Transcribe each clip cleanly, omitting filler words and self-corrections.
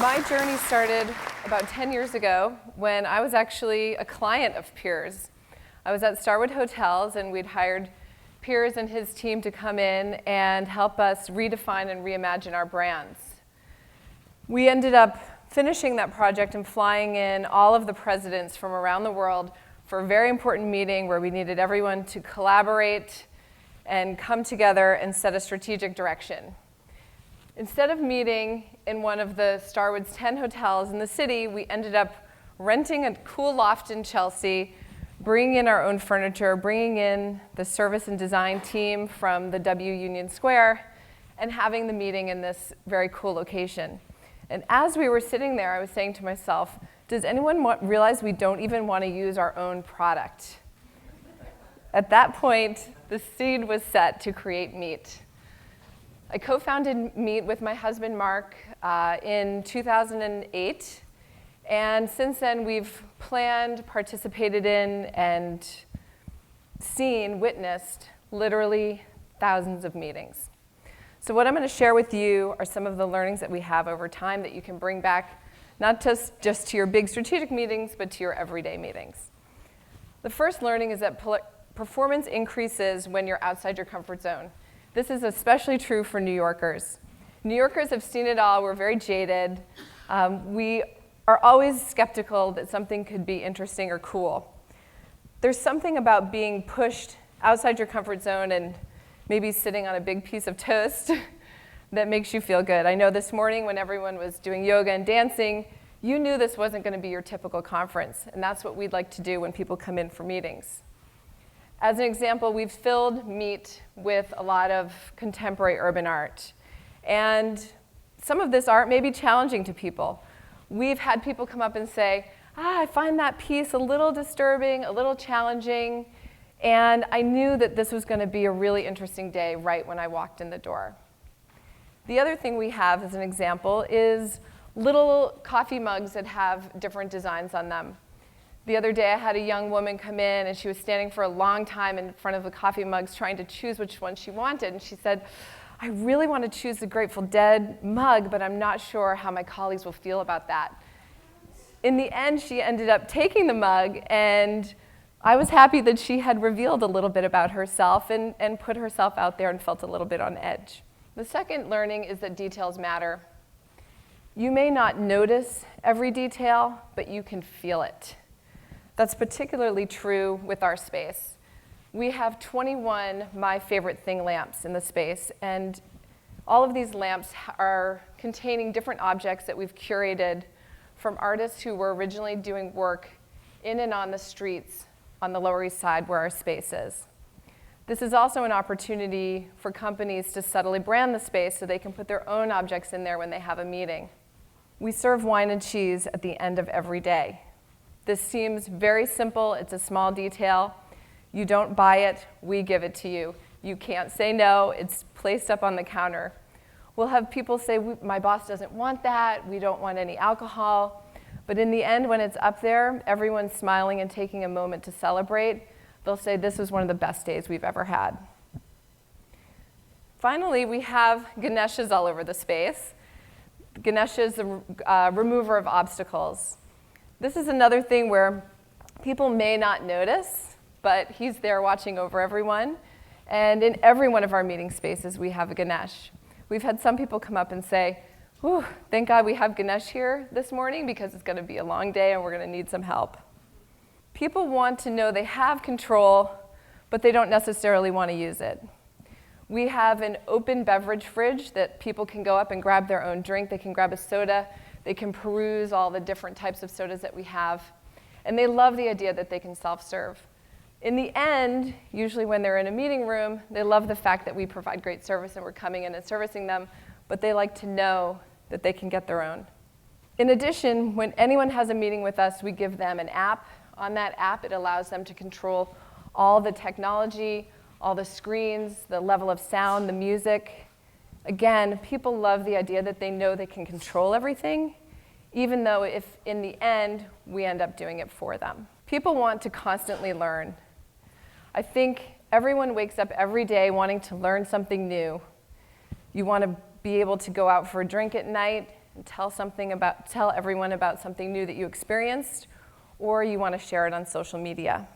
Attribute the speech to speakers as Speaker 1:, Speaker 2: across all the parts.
Speaker 1: My journey started about 10 years ago when I was actually a client of Piers. I was at Starwood Hotels, and we'd hired Piers and his team to come in and help us redefine and reimagine our brands. We ended up finishing that project and flying in all of the presidents from around the world for a very important meeting where we needed everyone to collaborate and come together and set a strategic direction. Instead of meeting in one of the Starwood's 10 hotels in the city, we ended up renting a cool loft in Chelsea, bringing in our own furniture, bringing in the service and design team from the W Union Square, and having the meeting in this very cool location. And as we were sitting there, I was saying to myself, does anyone realize we don't even want to use our own product? At that point, the seed was set to create Meet. I co-founded Meet with my husband, Mark, in 2008. And since then, we've planned, participated in, and witnessed literally thousands of meetings. So what I'm going to share with you are some of the learnings that we have over time that you can bring back, not just to your big strategic meetings, but to your everyday meetings. The first learning is that performance increases when you're outside your comfort zone. This is especially true for New Yorkers. New Yorkers have seen it all. We're very jaded. We are always skeptical that something could be interesting or cool. There's something about being pushed outside your comfort zone and maybe sitting on a big piece of toast that makes you feel good. I know this morning when everyone was doing yoga and dancing, you knew this wasn't going to be your typical conference, and that's what we'd like to do when people come in for meetings. As an example, we've filled Meet with a lot of contemporary urban art. And some of this art may be challenging to people. We've had people come up and say, I find that piece a little disturbing, a little challenging, and I knew that this was going to be a really interesting day right when I walked in the door. The other thing we have as an example is little coffee mugs that have different designs on them. The other day, I had a young woman come in, and she was standing for a long time in front of the coffee mugs trying to choose which one she wanted. And she said, I really want to choose the Grateful Dead mug, but I'm not sure how my colleagues will feel about that. In the end, she ended up taking the mug, and I was happy that she had revealed a little bit about herself and put herself out there and felt a little bit on edge. The second learning is that details matter. You may not notice every detail, but you can feel it. That's particularly true with our space. We have 21 My Favorite Thing lamps in the space, and all of these lamps are containing different objects that we've curated from artists who were originally doing work in and on the streets on the Lower East Side where our space is. This is also an opportunity for companies to subtly brand the space so they can put their own objects in there when they have a meeting. We serve wine and cheese at the end of every day. This seems very simple. It's a small detail. You don't buy it, we give it to you. You can't say no. It's placed up on the counter. We'll have people say, my boss doesn't want that. We don't want any alcohol. But in the end, when it's up there, everyone's smiling and taking a moment to celebrate. They'll say, this was one of the best days we've ever had. Finally, we have Ganeshas all over the space. Ganesha is the remover of obstacles. This is another thing where people may not notice, but he's there watching over everyone. And in every one of our meeting spaces, we have a Ganesh. We've had some people come up and say, whew, thank God we have Ganesh here this morning because it's going to be a long day and we're going to need some help. People want to know they have control, but they don't necessarily want to use it. We have an open beverage fridge that people can go up and grab their own drink. They can grab a soda. They can peruse all the different types of sodas that we have. And they love the idea that they can self-serve. In the end, usually when they're in a meeting room, they love the fact that we provide great service and we're coming in and servicing them, but they like to know that they can get their own. In addition, when anyone has a meeting with us, we give them an app. On that app, it allows them to control all the technology, all the screens, the level of sound, the music. Again, people love the idea that they know they can control everything, even though if in the end, we end up doing it for them. People want to constantly learn. I think everyone wakes up every day wanting to learn something new. You want to be able to go out for a drink at night and tell everyone about something new that you experienced, or you want to share it on social media.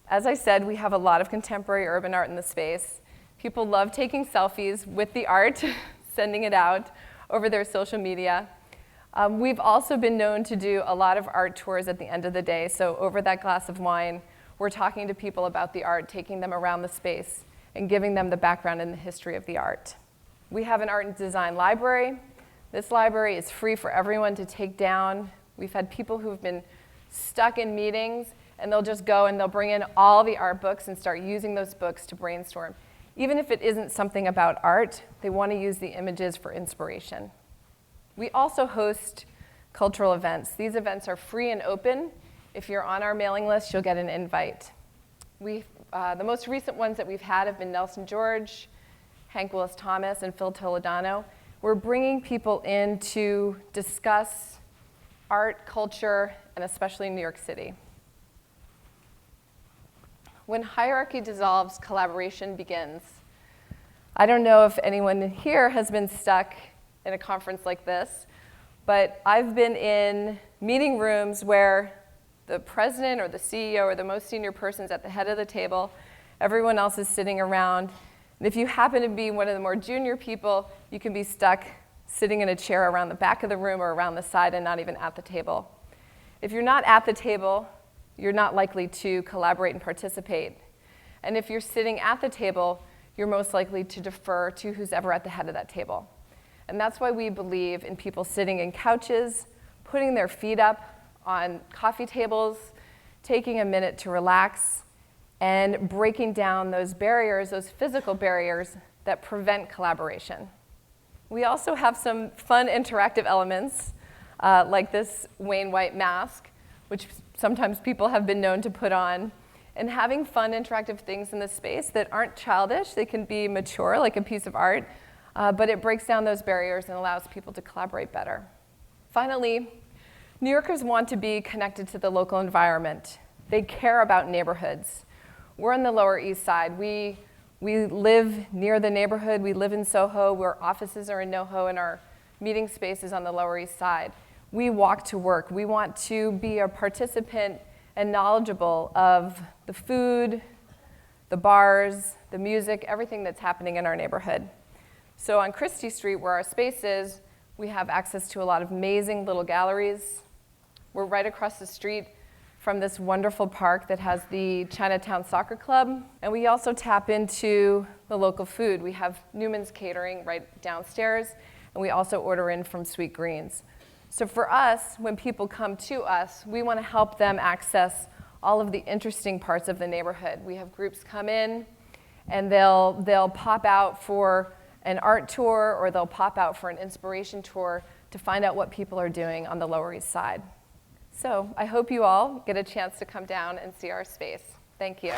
Speaker 1: As I said, we have a lot of contemporary urban art in the space. People love taking selfies with the art, sending it out over their social media. We've also been known to do a lot of art tours at the end of the day, so over that glass of wine, we're talking to people about the art, taking them around the space, and giving them the background and the history of the art. We have an art and design library. This library is free for everyone to take down. We've had people who've been stuck in meetings, and they'll just go and they'll bring in all the art books and start using those books to brainstorm. Even if it isn't something about art, they want to use the images for inspiration. We also host cultural events. These events are free and open. If you're on our mailing list, you'll get an invite. The most recent ones that we've had have been Nelson George, Hank Willis Thomas, and Phil Toledano. We're bringing people in to discuss art, culture, and especially New York City. When hierarchy dissolves, collaboration begins. I don't know if anyone here has been stuck in a conference like this, but I've been in meeting rooms where the president or the CEO or the most senior person's at the head of the table, everyone else is sitting around, and if you happen to be one of the more junior people, you can be stuck sitting in a chair around the back of the room or around the side and not even at the table. If you're not at the table, you're not likely to collaborate and participate. And if you're sitting at the table, you're most likely to defer to who's ever at the head of that table. And that's why we believe in people sitting in couches, putting their feet up on coffee tables, taking a minute to relax, and breaking down those barriers, those physical barriers that prevent collaboration. We also have some fun interactive elements, like this Wayne White mask, which sometimes people have been known to put on, and having fun interactive things in the space that aren't childish. They can be mature, like a piece of art, but it breaks down those barriers and allows people to collaborate better. Finally, New Yorkers want to be connected to the local environment. They care about neighborhoods. We're on the Lower East Side. We live near the neighborhood. We live in Soho, where offices are in NoHo, and our meeting space is on the Lower East Side. We walk to work. We want to be a participant and knowledgeable of the food, the bars, the music, everything that's happening in our neighborhood. So on Christie Street, where our space is, we have access to a lot of amazing little galleries. We're right across the street from this wonderful park that has the Chinatown Soccer Club. And we also tap into the local food. We have Newman's Catering right downstairs, and we also order in from Sweet Greens. So for us, when people come to us, we want to help them access all of the interesting parts of the neighborhood. We have groups come in, and they'll pop out for an art tour, or they'll pop out for an inspiration tour to find out what people are doing on the Lower East Side. So I hope you all get a chance to come down and see our space. Thank you.